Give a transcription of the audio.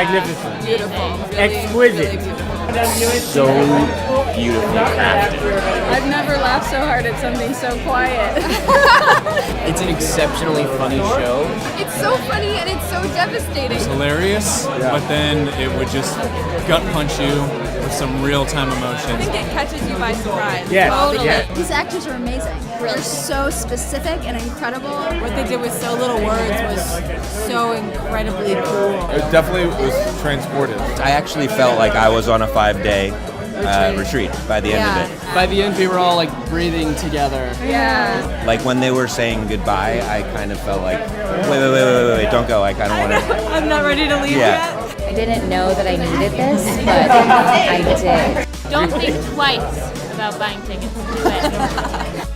Magnificent. Beautiful. Exquisite. So beautifully crafted. I've never laughed so hard at something so quiet. It's an exceptionally funny show. It's so funny and it's so devastating. Hilarious, but then it would just gut punch you with some real-time I emotions. think it catches you by surprise. Yes, Totally. yes. These actors are amazing. They're so specific and incredible. What they did with so little words was so incredibly cool. It definitely was transported. I actually felt like I was on a 5-day retreat by the end of it. By the end, we were all like breathing together. Yeah. Like when they were saying goodbye, I kind of felt like, wait, don't go. Like I don't want to. I'm not ready to leave Yeah. yet. I didn't know that I needed this, but I did. Don't think twice about buying tickets. Do it.